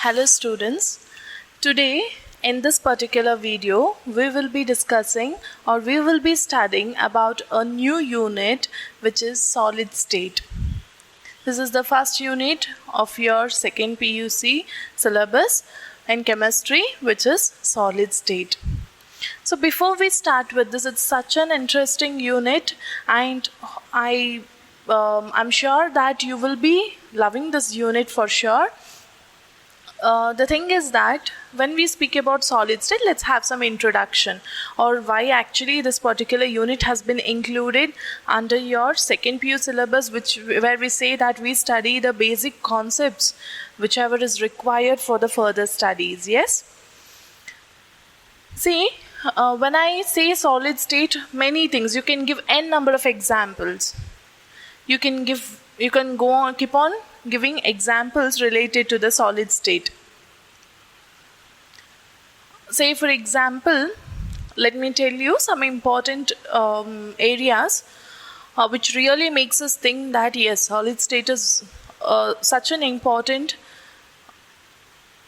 Hello students, today in this particular video we will be discussing or we will be studying about a new unit which is solid state. This is the first unit of your second PUC syllabus in chemistry, which is solid state. So before we start with this, it's such an interesting unit and I'm sure that you will be loving this unit for sure. The thing is that when we speak about solid state, let's have some introduction or why actually this particular unit has been included under your second PU syllabus, where we say that we study the basic concepts whichever is required for the further studies. Yes. See, when I say solid state, many things you can give n number of examples. You can go on, keep on giving examples related to the solid state. Say for example, let me tell you some important areas which really makes us think that yes, solid state is such an important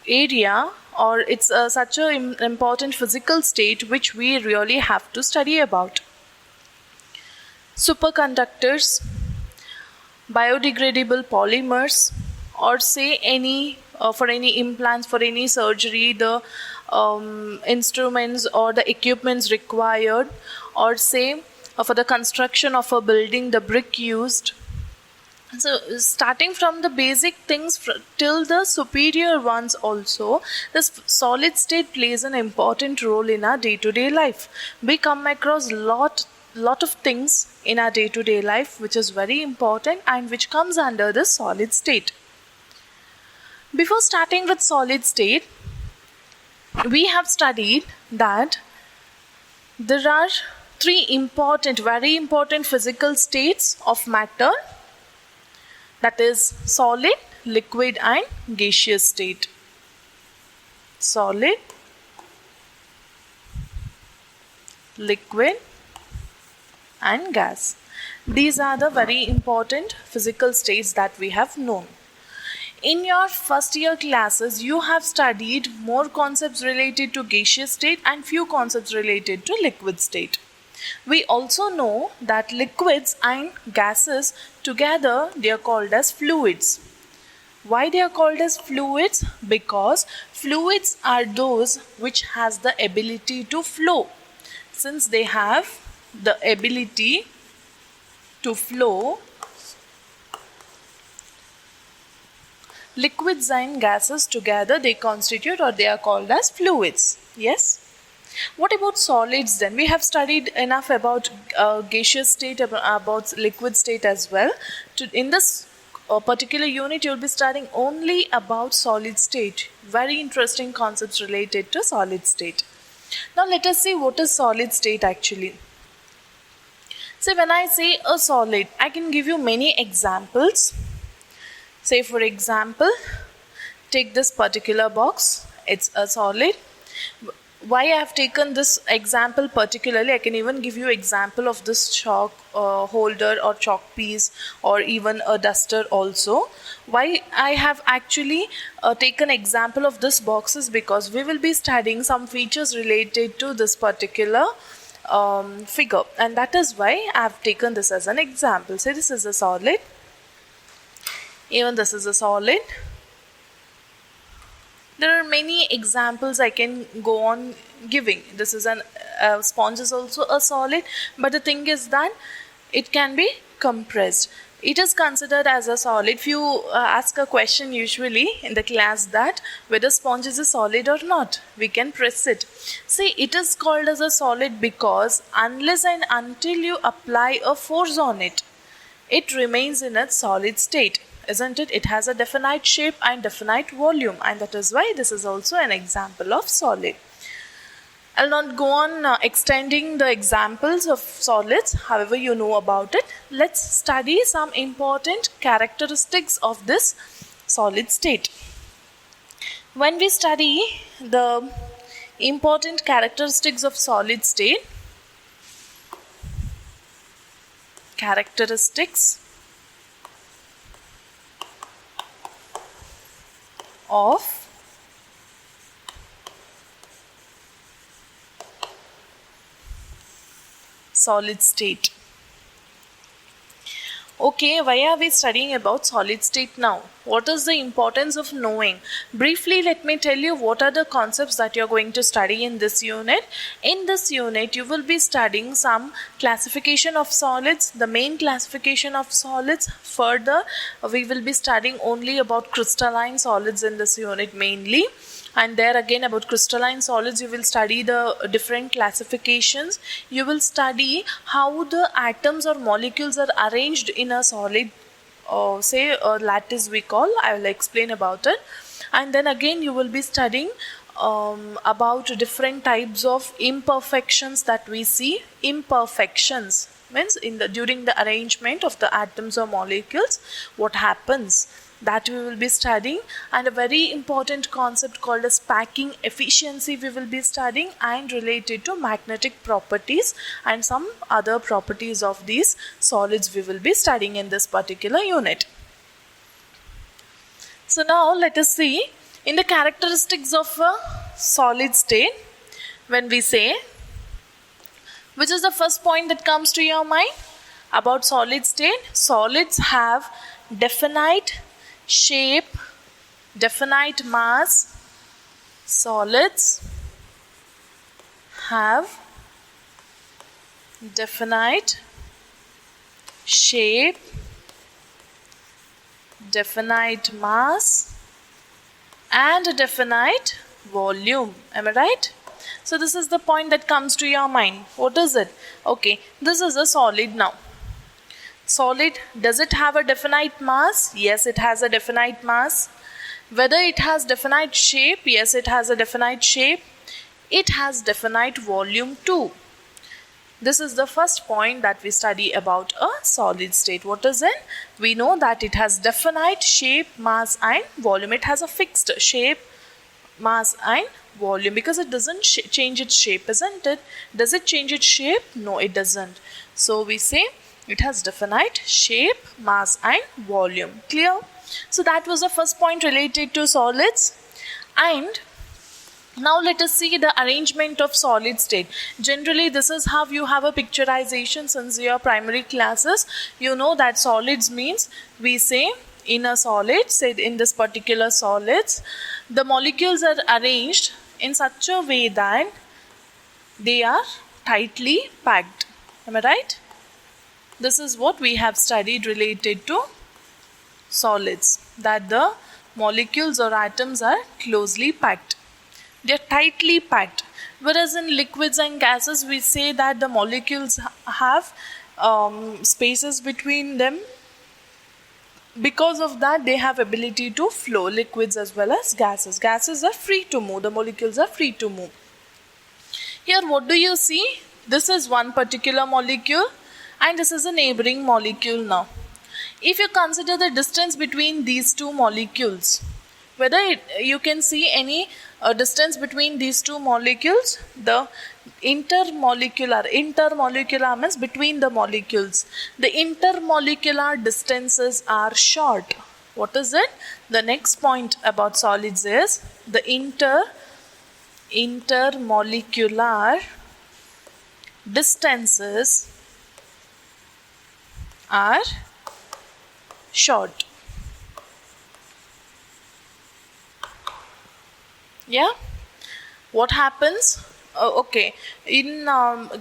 area, or it's such an important physical state which we really have to study about. Superconductors, biodegradable polymers, or say any for any implants, for any surgery, the instruments or the equipments required, or say for the construction of a building, the brick used. So starting from the basic things till the superior ones also, this solid state plays an important role in our day-to-day life. We come across lot of things in our day-to-day life which is very important and which comes under the solid state. Before starting with solid state, we have studied that there are three very important physical states of matter, that is solid, liquid and gaseous state. Solid, liquid and gas. These are the very important physical states that we have known. In your first year classes, you have studied more concepts related to gaseous state and few concepts related to liquid state. We also know that liquids and gases together, they are called as fluids. Why they are called as fluids? Because fluids are those which has the ability to flow. Since they have the ability to flow, liquids and gases together, they constitute or they are called as fluids. Yes. What about solids then? We have studied enough about gaseous state, about liquid state as well. In this particular unit, you will be studying only about solid state. Very interesting concepts related to solid state. Now let us see what is solid state actually. So when I say a solid, I can give you many examples. Say for example, take this particular box, it's a solid. Why I have taken this example particularly, I can even give you example of this chalk holder or chalk piece or even a duster also. Why I have actually taken example of this box is because we will be studying some features related to this particular figure, and that is why I have taken this as an example. Say this is a solid. Even this is a solid. There are many examples I can go on giving. This is sponge is also a solid, but the thing is that it can be compressed. It is considered as a solid. If you ask a question usually in the class that whether sponge is a solid or not, we can press it. See, it is called as a solid because unless and until you apply a force on it, it remains in its solid state. Isn't it? It has a definite shape and definite volume, and that is why this is also an example of solid. I'll not go on extending the examples of solids, however you know about it. Let's study some important characteristics of this solid state. When we study the important characteristics of solid state, characteristics of solid state. Okay, why are we studying about solid state now? What is the importance of knowing? Briefly, let me tell you what are the concepts that you're going to study in this unit. In this unit, you will be studying some classification of solids, the main classification of solids. Further, we will be studying only about crystalline solids in this unit mainly. And there again, about crystalline solids, you will study the different classifications. You will study how the atoms or molecules are arranged in a solid, say a lattice we call. I will explain about it. And then again, you will be studying about different types of imperfections that we see. Imperfections means during the arrangement of the atoms or molecules, what happens, that we will be studying. And a very important concept called as packing efficiency we will be studying, and related to magnetic properties and some other properties of these solids we will be studying in this particular unit. So now let us see in the characteristics of a solid state. When we say, which is the first point that comes to your mind about solid state? Solids have definite shape, definite mass. Solids have definite shape, definite mass, and a definite volume. Am I right? So this is the point that comes to your mind. What is it? Okay, this is a solid now. Solid, does it have a definite mass? Yes, it has a definite mass. Whether it has definite shape? Yes, it has a definite shape. It has definite volume too. This is the first point that we study about a solid state. What is it? We know that it has definite shape, mass and volume. It has a fixed shape, mass and volume, because it doesn't change its shape, isn't it? Does it change its shape? No, it doesn't. So we say it has definite shape, mass and volume. Clear? So that was the first point related to solids. And now let us see the arrangement of solid state. Generally, this is how you have a picturization since your primary classes. You know that solids means, we say in a solid, say in this particular solids, the molecules are arranged in such a way that they are tightly packed. Am I right? This is what we have studied related to solids, that the molecules or atoms are closely packed. They are tightly packed. Whereas in liquids and gases, we say that the molecules have spaces between them. Because of that, they have ability to flow, liquids as well as gases. Gases are free to move, the molecules are free to move. Here, what do you see? This is one particular molecule and this is a neighboring molecule now. If you consider the distance between these two molecules, whether you can see any distance between these two molecules, the intermolecular means between the molecules, the intermolecular distances are short. What is it? The next point about solids is the intermolecular distances are short. Yeah, what happens? Okay, in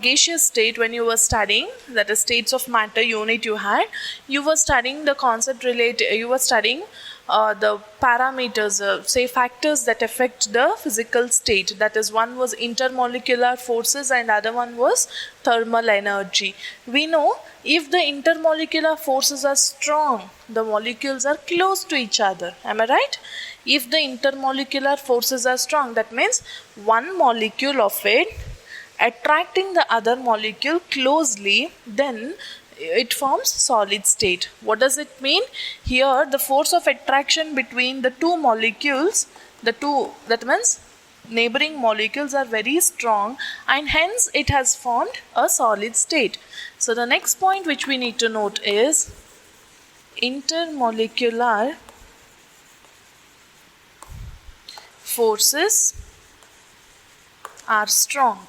gaseous state, when you were studying, that is states of matter unit you had, you were studying the concept related, you were studying the parameters, say factors that affect the physical state. That is, one was intermolecular forces and other one was thermal energy. We know if the intermolecular forces are strong, the molecules are close to each other. Am I right? If the intermolecular forces are strong, that means one molecule of it attracting the other molecule closely, then it forms solid state. What does it mean? Here the force of attraction between the two molecules, that means neighboring molecules, are very strong and hence it has formed a solid state. So the next point which we need to note is intermolecular forces are strong.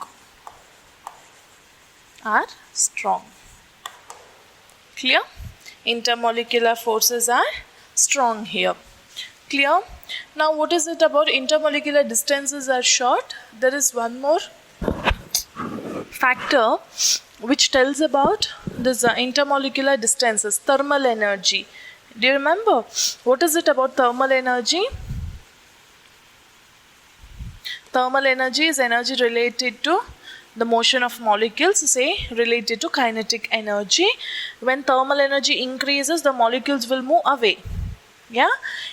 strong. Clear? Intermolecular forces are strong here. Clear? Now what is it about intermolecular distances are short? There is one more factor which tells about this intermolecular distances, thermal energy. Do you remember? What is it about thermal energy? Thermal energy is energy related to the motion of molecules, say related to kinetic energy. When thermal energy increases, the molecules will move away. Yeah?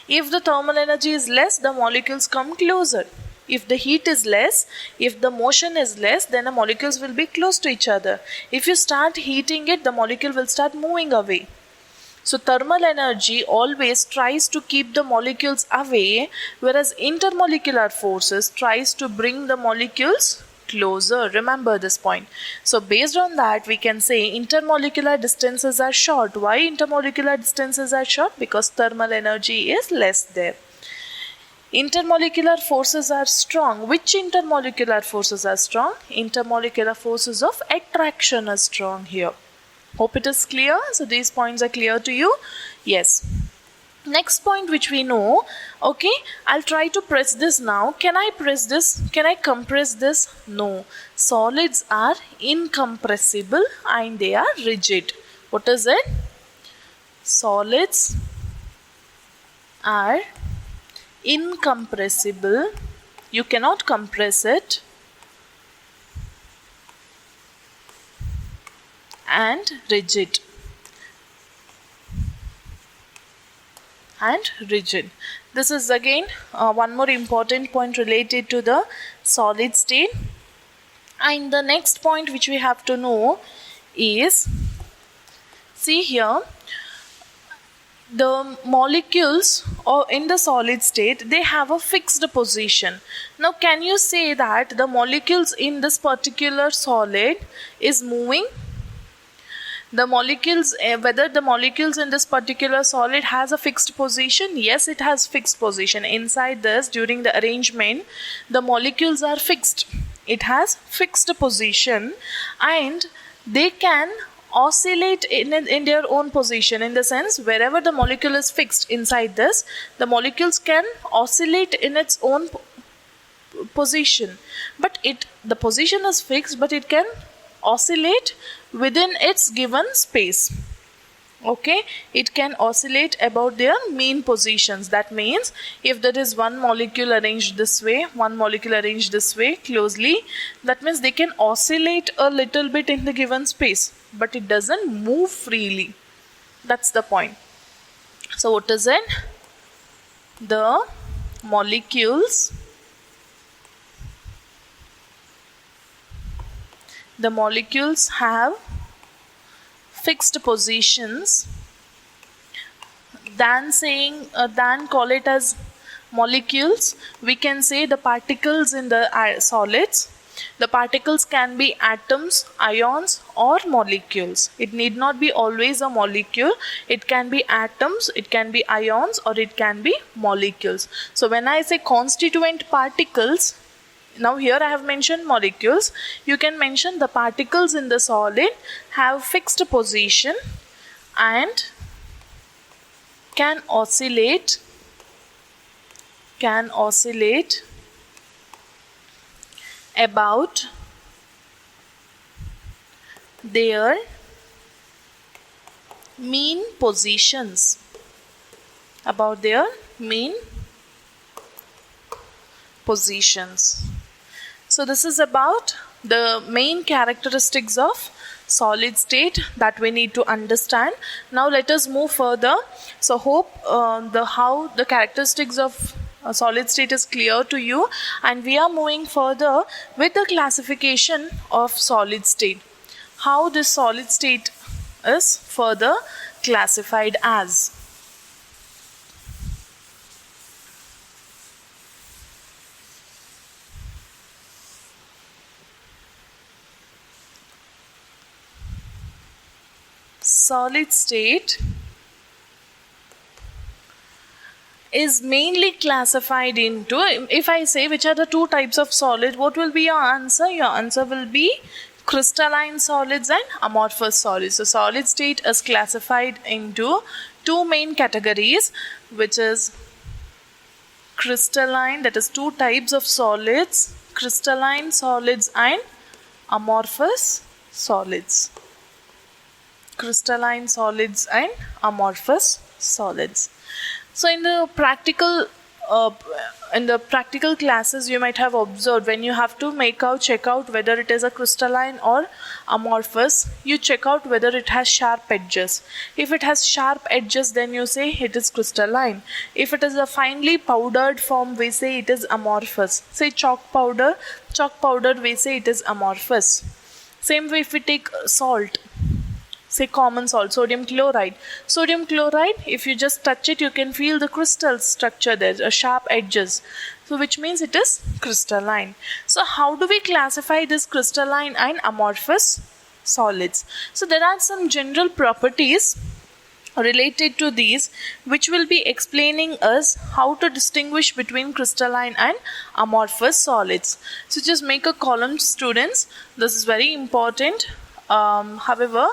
If the thermal energy is less, the molecules come closer. If the heat is less, if the motion is less, then the molecules will be close to each other. If you start heating it, the molecule will start moving away. So thermal energy always tries to keep the molecules away, whereas intermolecular forces tries to bring the molecules closer. Remember this point. So based on that, we can say intermolecular distances are short. Why intermolecular distances are short? Because thermal energy is less there. Intermolecular forces are strong. Which intermolecular forces are strong? Intermolecular forces of attraction are strong here. Hope it is clear. So these points are clear to you? Yes. Next point which we know, okay, I'll try to press this now. Can I press this? Can I compress this? No. Solids are incompressible and they are rigid. What is it? Solids are incompressible. You cannot compress it. And rigid. And rigid. This is again one more important point related to the solid state. And the next point which we have to know is, see here, the molecules or in the solid state, they have a fixed position. Now can you say that the molecules in this particular solid is moving? The molecules, whether the molecules in this particular solid has a fixed position? Yes, it has fixed position. Inside this, during the arrangement, the molecules are fixed. It has fixed position and they can oscillate in their own position, in the sense wherever the molecule is fixed inside this, the molecules can oscillate in its own position. But the position is fixed, but it can oscillate within its given space. Okay, it can oscillate about their mean positions. That means if there is one molecule arranged this way, one molecule arranged this way closely, that means they can oscillate a little bit in the given space, but it doesn't move freely. That's the point. So what is it? The molecules have fixed positions. Than call it as molecules, we can say the particles in the solids. The particles can be atoms, ions or molecules. It need not be always a molecule. It can be atoms, it can be ions or it can be molecules. So when I say constituent particles, now here I have mentioned molecules. You can mention the particles in the solid have fixed position and can oscillate about their mean positions. So this is about the main characteristics of solid state that we need to understand. Now let us move further. So hope how the characteristics of a solid state is clear to you, and we are moving further with the classification of solid state. How this solid state is further classified as. Solid state is mainly classified into, if I say which are the two types of solid, what will be your answer? Your answer will be crystalline solids and amorphous solids. So solid state is classified into two main categories, which is crystalline, that is two types of solids, crystalline solids and amorphous solids. Crystalline solids and amorphous solids. So in the practical classes, you might have observed when you have to check out whether it is a crystalline or amorphous, you check out whether it has sharp edges. If it has sharp edges, then you say it is crystalline. If it is a finely powdered form, we say it is amorphous. Say chalk powder, we say it is amorphous. Same way if we take salt, say common salt, sodium chloride. Sodium chloride, if you just touch it, you can feel the crystal structure there, sharp edges. So which means it is crystalline. So how do we classify this crystalline and amorphous solids? So there are some general properties related to these, which will be explaining us how to distinguish between crystalline and amorphous solids. So just make a column, students. This is very important. However,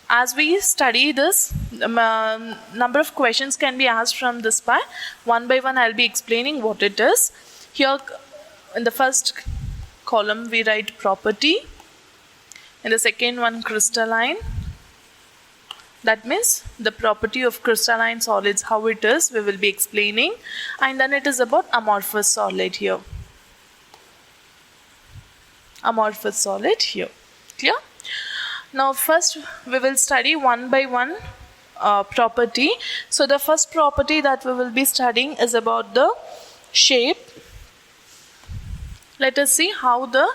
as we study this, number of questions can be asked from this part. One by one, I'll be explaining what it is. Here, in the first column, we write property. In the second one, crystalline. That means the property of crystalline solids, how it is, we will be explaining. And then it is about amorphous solid here. Amorphous solid here. Clear? Now first we will study one by one property. So the first property that we will be studying is about the shape. Let us see how the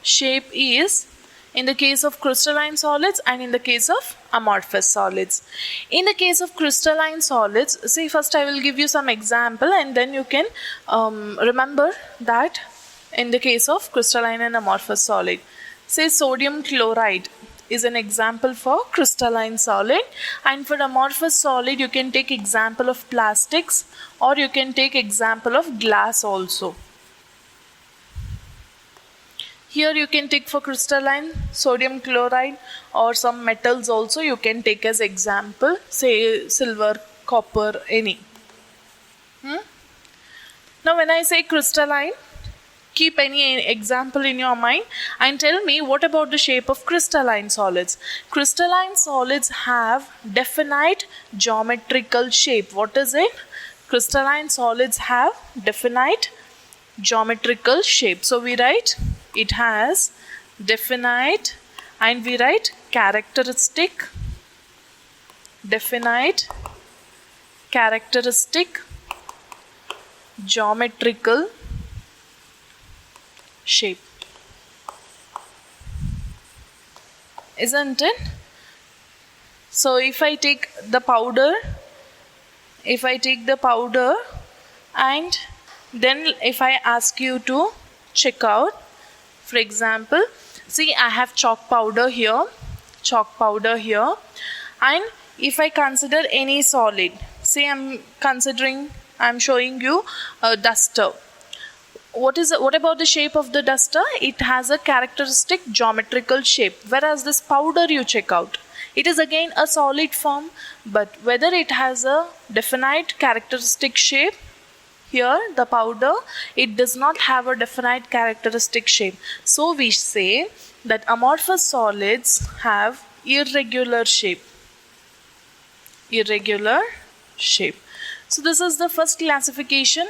shape is in the case of crystalline solids and in the case of amorphous solids. In the case of crystalline solids, see, first I will give you some example and then you can remember that in the case of crystalline and amorphous solid. Say sodium chloride is an example for crystalline solid, and for amorphous solid you can take example of plastics or you can take example of glass also. Here you can take for crystalline sodium chloride, or some metals also you can take as example, say silver, copper, any. Now when I say crystalline, keep any example in your mind and tell me what about the shape of crystalline solids. Crystalline solids have definite geometrical shape. What is it? Crystalline solids have definite geometrical shape. So we write it has definite, and we write characteristic, definite, characteristic, geometrical shape. Isn't it? So if I take the powder, and then if I ask you to check out, for example, see, I have chalk powder here, and if I consider any solid, say I'm showing you a duster. What about the shape of the duster? It has a characteristic geometrical shape, whereas this powder you check out, it is again a solid form, but whether it has a definite characteristic shape, here the powder, it does not have a definite characteristic shape. So we say that amorphous solids have irregular shape. So this is the first classification,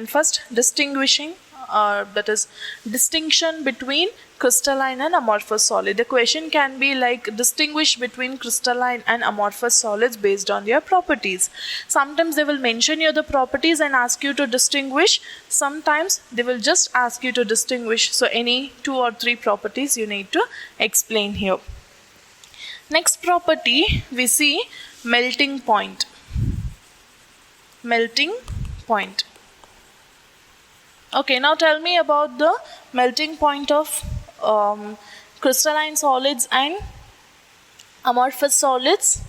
first distinguishing, that is distinction between crystalline and amorphous solid. The question can be like, distinguish between crystalline and amorphous solids based on their properties. Sometimes they will mention you the properties and ask you to distinguish. Sometimes they will just ask you to distinguish. So any 2 or 3 properties you need to explain here. Next property we see melting point. Okay, now tell me about the melting point of crystalline solids and amorphous solids.